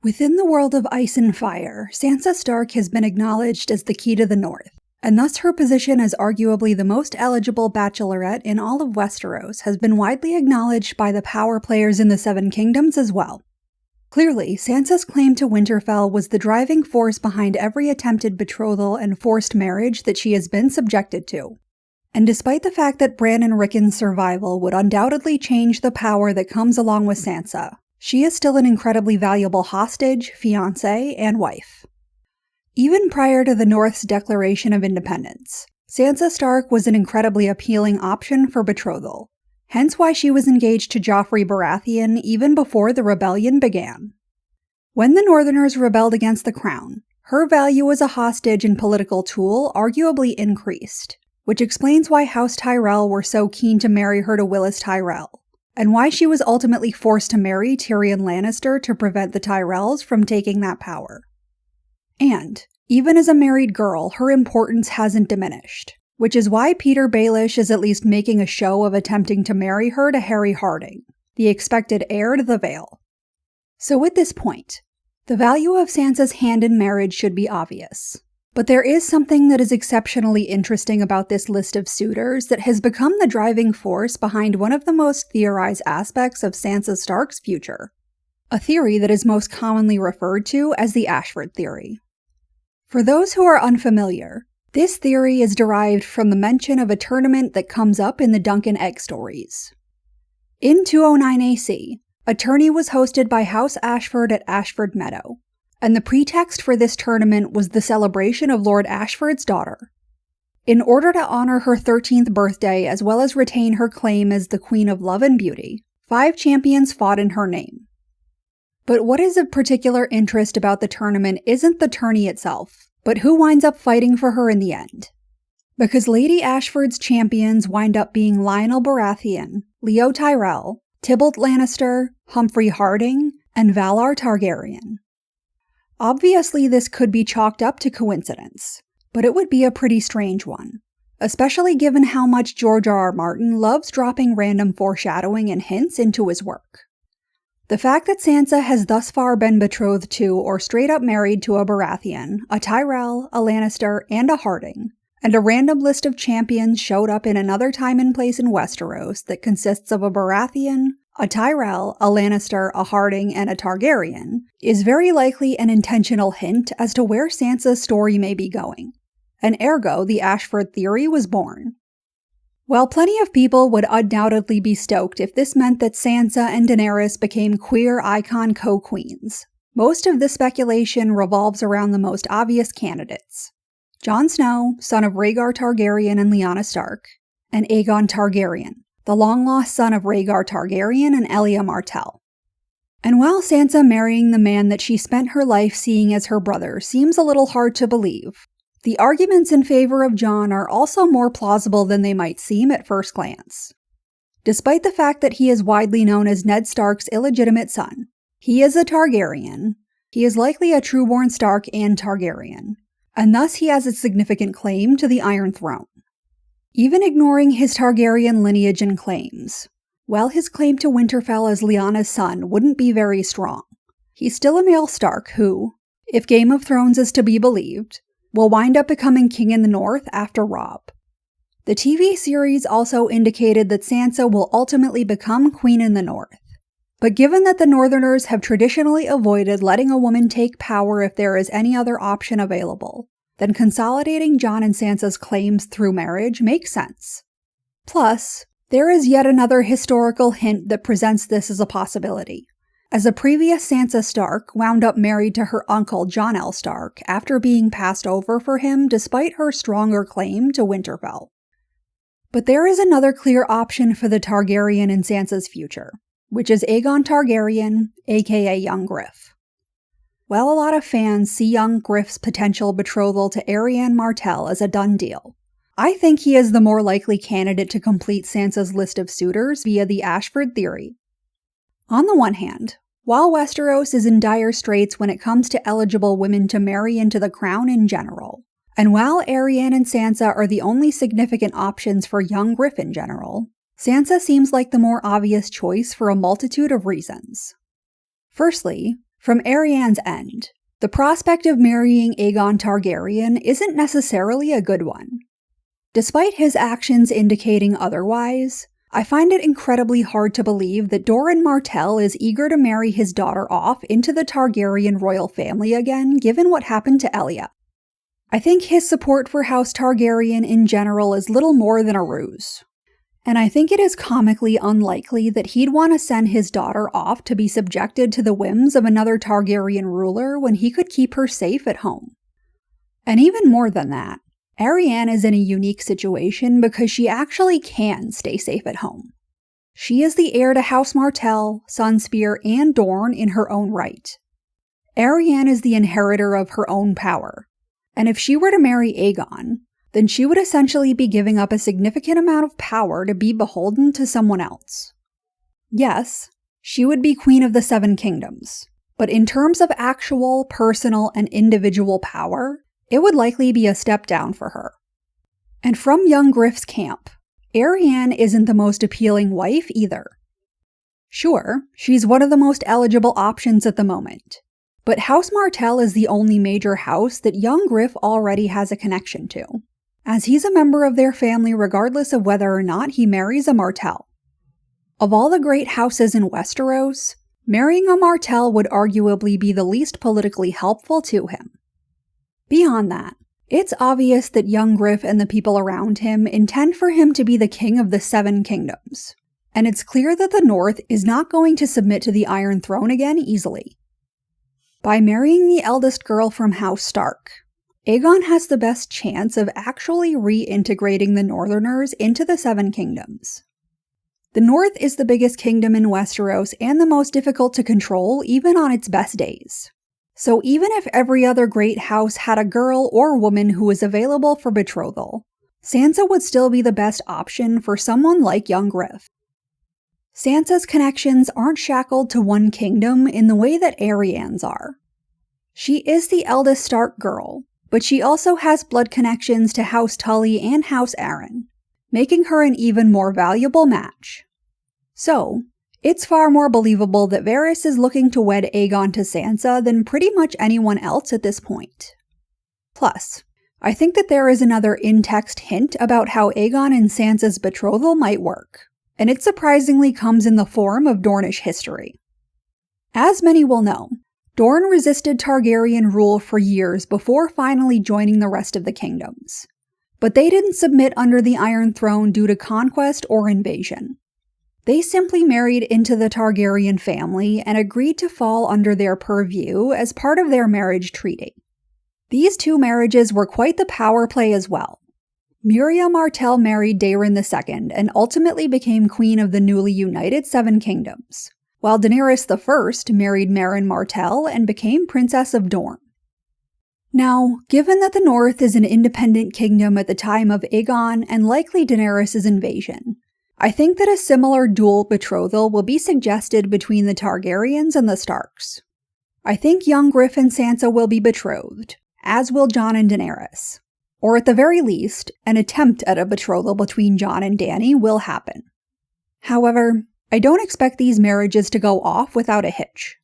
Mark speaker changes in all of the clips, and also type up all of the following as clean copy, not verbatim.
Speaker 1: Within the world of ice and fire, Sansa Stark has been acknowledged as the key to the North, and thus her position as arguably the most eligible bachelorette in all of Westeros has been widely acknowledged by the power players in the Seven Kingdoms as well. Clearly, Sansa's claim to Winterfell was the driving force behind every attempted betrothal and forced marriage that she has been subjected to. And despite the fact that Bran and Rickon's survival would undoubtedly change the power that comes along with Sansa, she is still an incredibly valuable hostage, fiancé, and wife. Even prior to the North's declaration of independence, Sansa Stark was an incredibly appealing option for betrothal, hence why she was engaged to Joffrey Baratheon even before the rebellion began. When the Northerners rebelled against the crown, her value as a hostage and political tool arguably increased, which explains why House Tyrell were so keen to marry her to Willis Tyrell, and why she was ultimately forced to marry Tyrion Lannister to prevent the Tyrells from taking that power. And, even as a married girl, her importance hasn't diminished, which is why Peter Baelish is at least making a show of attempting to marry her to Harry Harding, the expected heir to the Vale. So at this point, the value of Sansa's hand in marriage should be obvious. But there is something that is exceptionally interesting about this list of suitors that has become the driving force behind one of the most theorized aspects of Sansa Stark's future. A theory that is most commonly referred to as the Ashford Theory. For those who are unfamiliar, this theory is derived from the mention of a tournament that comes up in the Duncan Egg stories. In 209 AC, a tourney was hosted by House Ashford at Ashford Meadow, and the pretext for this tournament was the celebration of Lord Ashford's daughter. In order to honor her 13th birthday as well as retain her claim as the Queen of Love and Beauty, 5 champions fought in her name. But what is of particular interest about the tournament isn't the tourney itself, but who winds up fighting for her in the end. Because Lady Ashford's champions wind up being Lionel Baratheon, Leo Tyrell, Tybalt Lannister, Humphrey Harding, and Valar Targaryen. Obviously, this could be chalked up to coincidence, but it would be a pretty strange one, especially given how much George R.R. Martin loves dropping random foreshadowing and hints into his work. The fact that Sansa has thus far been betrothed to or straight up married to a Baratheon, a Tyrell, a Lannister, and a Harding, and a random list of champions showed up in another time and place in Westeros that consists of a Baratheon, a Tyrell, a Lannister, a Harding, and a Targaryen, is very likely an intentional hint as to where Sansa's story may be going, and ergo the Ashford Theory was born. While plenty of people would undoubtedly be stoked if this meant that Sansa and Daenerys became queer icon co-queens, most of the speculation revolves around the most obvious candidates: Jon Snow, son of Rhaegar Targaryen and Lyanna Stark, and Aegon Targaryen, the long-lost son of Rhaegar Targaryen and Elia Martell. And while Sansa marrying the man that she spent her life seeing as her brother seems a little hard to believe, the arguments in favor of Jon are also more plausible than they might seem at first glance. Despite the fact that he is widely known as Ned Stark's illegitimate son, he is a Targaryen, he is likely a trueborn Stark and Targaryen, and thus he has a significant claim to the Iron Throne. Even ignoring his Targaryen lineage and claims, while his claim to Winterfell as Lyanna's son wouldn't be very strong, he's still a male Stark who, if Game of Thrones is to be believed, will wind up becoming king in the North after Robb. The TV series also indicated that Sansa will ultimately become queen in the North. But given that the Northerners have traditionally avoided letting a woman take power if there is any other option available, then consolidating Jon and Sansa's claims through marriage makes sense. Plus, there is yet another historical hint that presents this as a possibility, as a previous Sansa Stark wound up married to her uncle Jon L. Stark after being passed over for him despite her stronger claim to Winterfell. But there is another clear option for the Targaryen in Sansa's future, which is Aegon Targaryen, aka Young Griff. While a lot of fans see young Griff's potential betrothal to Arianne Martell as a done deal, I think he is the more likely candidate to complete Sansa's list of suitors via the Ashford Theory. On the one hand, while Westeros is in dire straits when it comes to eligible women to marry into the crown in general, and while Arianne and Sansa are the only significant options for young Griff in general, Sansa seems like the more obvious choice for a multitude of reasons. Firstly, From Arianne's end, the prospect of marrying Aegon Targaryen isn't necessarily a good one. Despite his actions indicating otherwise, I find it incredibly hard to believe that Doran Martell is eager to marry his daughter off into the Targaryen royal family again, given what happened to Elia. I think his support for House Targaryen in general is little more than a ruse. And I think it is comically unlikely that he'd want to send his daughter off to be subjected to the whims of another Targaryen ruler when he could keep her safe at home. And even more than that, Arianne is in a unique situation because she actually can stay safe at home. She is the heir to House Martell, Sunspear, and Dorne in her own right. Arianne is the inheritor of her own power, and if she were to marry Aegon, then she would essentially be giving up a significant amount of power to be beholden to someone else. Yes, she would be Queen of the Seven Kingdoms, but in terms of actual, personal, and individual power, it would likely be a step down for her. And from young Griff's camp, Arianne isn't the most appealing wife either. Sure, she's one of the most eligible options at the moment, but House Martell is the only major house that young Griff already has a connection to, as he's a member of their family regardless of whether or not he marries a Martell. Of all the great houses in Westeros, marrying a Martell would arguably be the least politically helpful to him. Beyond that, it's obvious that young Griff and the people around him intend for him to be the king of the Seven Kingdoms, and it's clear that the North is not going to submit to the Iron Throne again easily. By marrying the eldest girl from House Stark, Aegon has the best chance of actually reintegrating the Northerners into the Seven Kingdoms. The North is the biggest kingdom in Westeros and the most difficult to control even on its best days. So even if every other great house had a girl or woman who was available for betrothal, Sansa would still be the best option for someone like young Griff. Sansa's connections aren't shackled to one kingdom in the way that Arianne's are. She is the eldest Stark girl, but she also has blood connections to House Tully and House Arryn, making her an even more valuable match. So, it's far more believable that Varys is looking to wed Aegon to Sansa than pretty much anyone else at this point. Plus, I think that there is another in-text hint about how Aegon and Sansa's betrothal might work, and it surprisingly comes in the form of Dornish history. As many will know, Dorne resisted Targaryen rule for years before finally joining the rest of the kingdoms, but they didn't submit under the Iron Throne due to conquest or invasion. They simply married into the Targaryen family and agreed to fall under their purview as part of their marriage treaty. These two marriages were quite the power play as well. Miriam Martell married Daeron II and ultimately became queen of the newly united Seven Kingdoms, while Daenerys I married Meryn Martell and became Princess of Dorne. Now, given that the North is an independent kingdom at the time of Aegon and likely Daenerys' invasion, I think that a similar dual betrothal will be suggested between the Targaryens and the Starks. I think young Griff and Sansa will be betrothed, as will Jon and Daenerys. Or at the very least, an attempt at a betrothal between Jon and Dany will happen. However, I don't expect these marriages to go off without a hitch.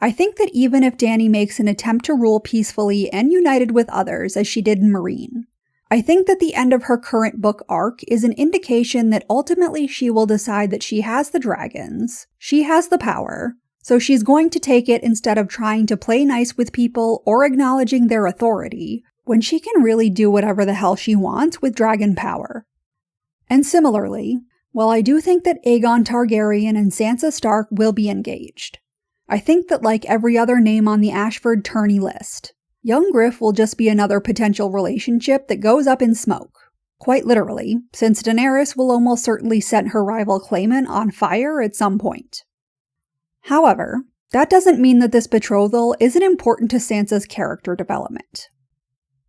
Speaker 1: I think that even if Dany makes an attempt to rule peacefully and united with others as she did in Meereen, I think that the end of her current book arc is an indication that ultimately she will decide that she has the dragons, she has the power, so she's going to take it instead of trying to play nice with people or acknowledging their authority, when she can really do whatever the hell she wants with dragon power. And similarly, while I do think that Aegon Targaryen and Sansa Stark will be engaged, I think that like every other name on the Ashford Tourney list, young Griff will just be another potential relationship that goes up in smoke. Quite literally, since Daenerys will almost certainly set her rival claimant on fire at some point. However, that doesn't mean that this betrothal isn't important to Sansa's character development.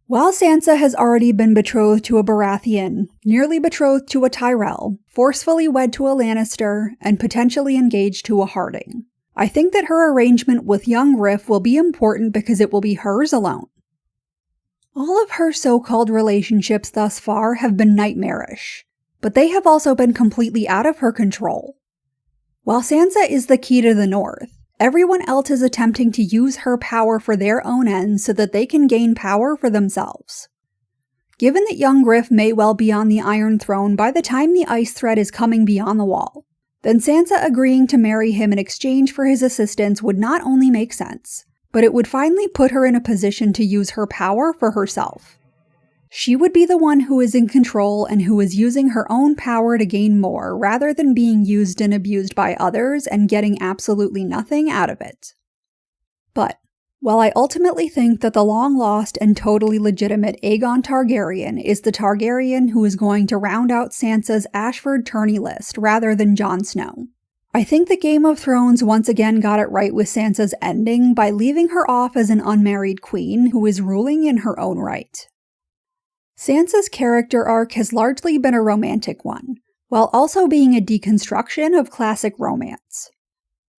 Speaker 1: While Sansa has already been betrothed to a Baratheon, nearly betrothed to a Tyrell, forcefully wed to a Lannister, and potentially engaged to a Harding, I think that her arrangement with young Griff will be important because it will be hers alone. All of her so-called relationships thus far have been nightmarish, but they have also been completely out of her control. While Sansa is the key to the North, Everyone else is attempting to use her power for their own ends so that they can gain power for themselves. Given that young Griff may well be on the Iron Throne by the time the ice thread is coming beyond the wall, then Sansa agreeing to marry him in exchange for his assistance would not only make sense, but it would finally put her in a position to use her power for herself. She would be the one who is in control and who is using her own power to gain more rather than being used and abused by others and getting absolutely nothing out of it. But while I ultimately think that the long-lost and totally legitimate Aegon Targaryen is the Targaryen who is going to round out Sansa's Ashford Tourney list rather than Jon Snow, I think that Game of Thrones once again got it right with Sansa's ending by leaving her off as an unmarried queen who is ruling in her own right. Sansa's character arc has largely been a romantic one, while also being a deconstruction of classic romance.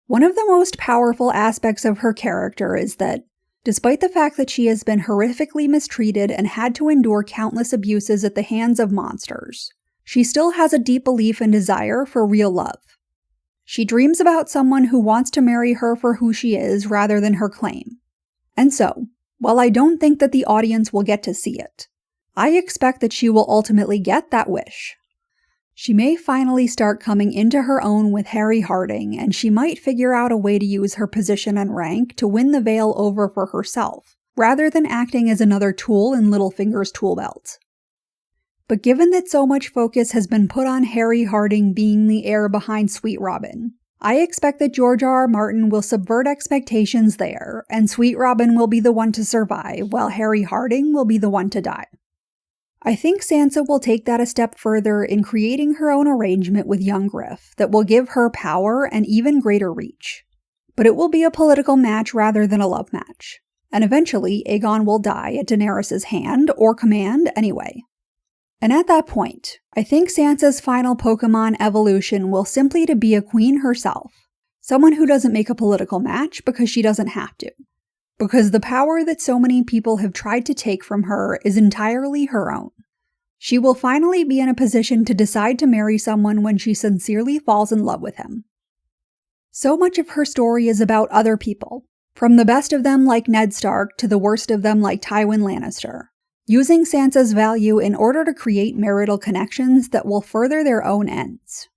Speaker 1: One of the most powerful aspects of her character is that, despite the fact that she has been horrifically mistreated and had to endure countless abuses at the hands of monsters, she still has a deep belief and desire for real love. She dreams about someone who wants to marry her for who she is rather than her claim. And so, while I don't think that the audience will get to see it, I expect that she will ultimately get that wish. She may finally start coming into her own with Harry Harding, and she might figure out a way to use her position and rank to win the Vale over for herself, rather than acting as another tool in Littlefinger's tool belt. But given that so much focus has been put on Harry Harding being the heir behind Sweet Robin, I expect that George R.R. Martin will subvert expectations there, and Sweet Robin will be the one to survive, while Harry Harding will be the one to die. I think Sansa will take that a step further in creating her own arrangement with young Griff that will give her power and even greater reach. But it will be a political match rather than a love match, and eventually Aegon will die at Daenerys' hand or command anyway. And at that point, I think Sansa's final Pokemon evolution will simply to be a queen herself, someone who doesn't make a political match because she doesn't have to. Because the power that so many people have tried to take from her is entirely her own. She will finally be in a position to decide to marry someone when she sincerely falls in love with him. So much of her story is about other people, from the best of them like Ned Stark to the worst of them like Tywin Lannister, using Sansa's value in order to create marital connections that will further their own ends.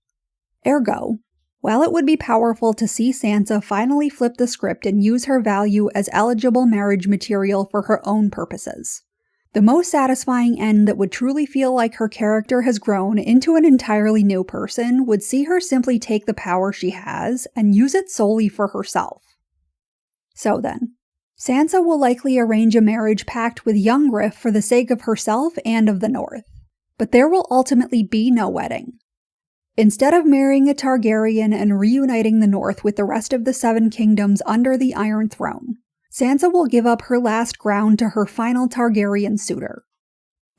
Speaker 1: Ergo, while it would be powerful to see Sansa finally flip the script and use her value as eligible marriage material for her own purposes, the most satisfying end that would truly feel like her character has grown into an entirely new person would see her simply take the power she has and use it solely for herself. So then, Sansa will likely arrange a marriage pact with young Griff for the sake of herself and of the North, but there will ultimately be no wedding. Instead of marrying a Targaryen and reuniting the North with the rest of the Seven Kingdoms under the Iron Throne, Sansa will give up her last ground to her final Targaryen suitor.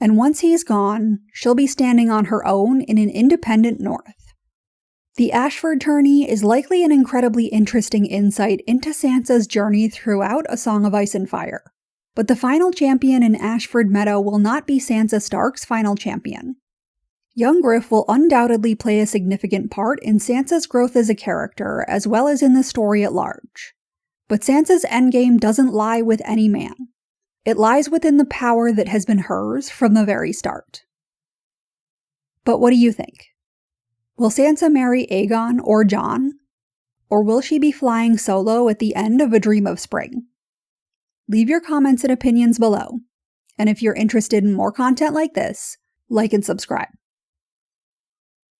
Speaker 1: And once he's gone, she'll be standing on her own in an independent North. The Ashford Tourney is likely an incredibly interesting insight into Sansa's journey throughout A Song of Ice and Fire, but the final champion in Ashford Meadow will not be Sansa Stark's final champion. Young Griff will undoubtedly play a significant part in Sansa's growth as a character, as well as in the story at large. But Sansa's endgame doesn't lie with any man. It lies within the power that has been hers from the very start. But what do you think? Will Sansa marry Aegon or Jon? Or will she be flying solo at the end of A Dream of Spring? Leave your comments and opinions below. And if you're interested in more content like this, like and subscribe.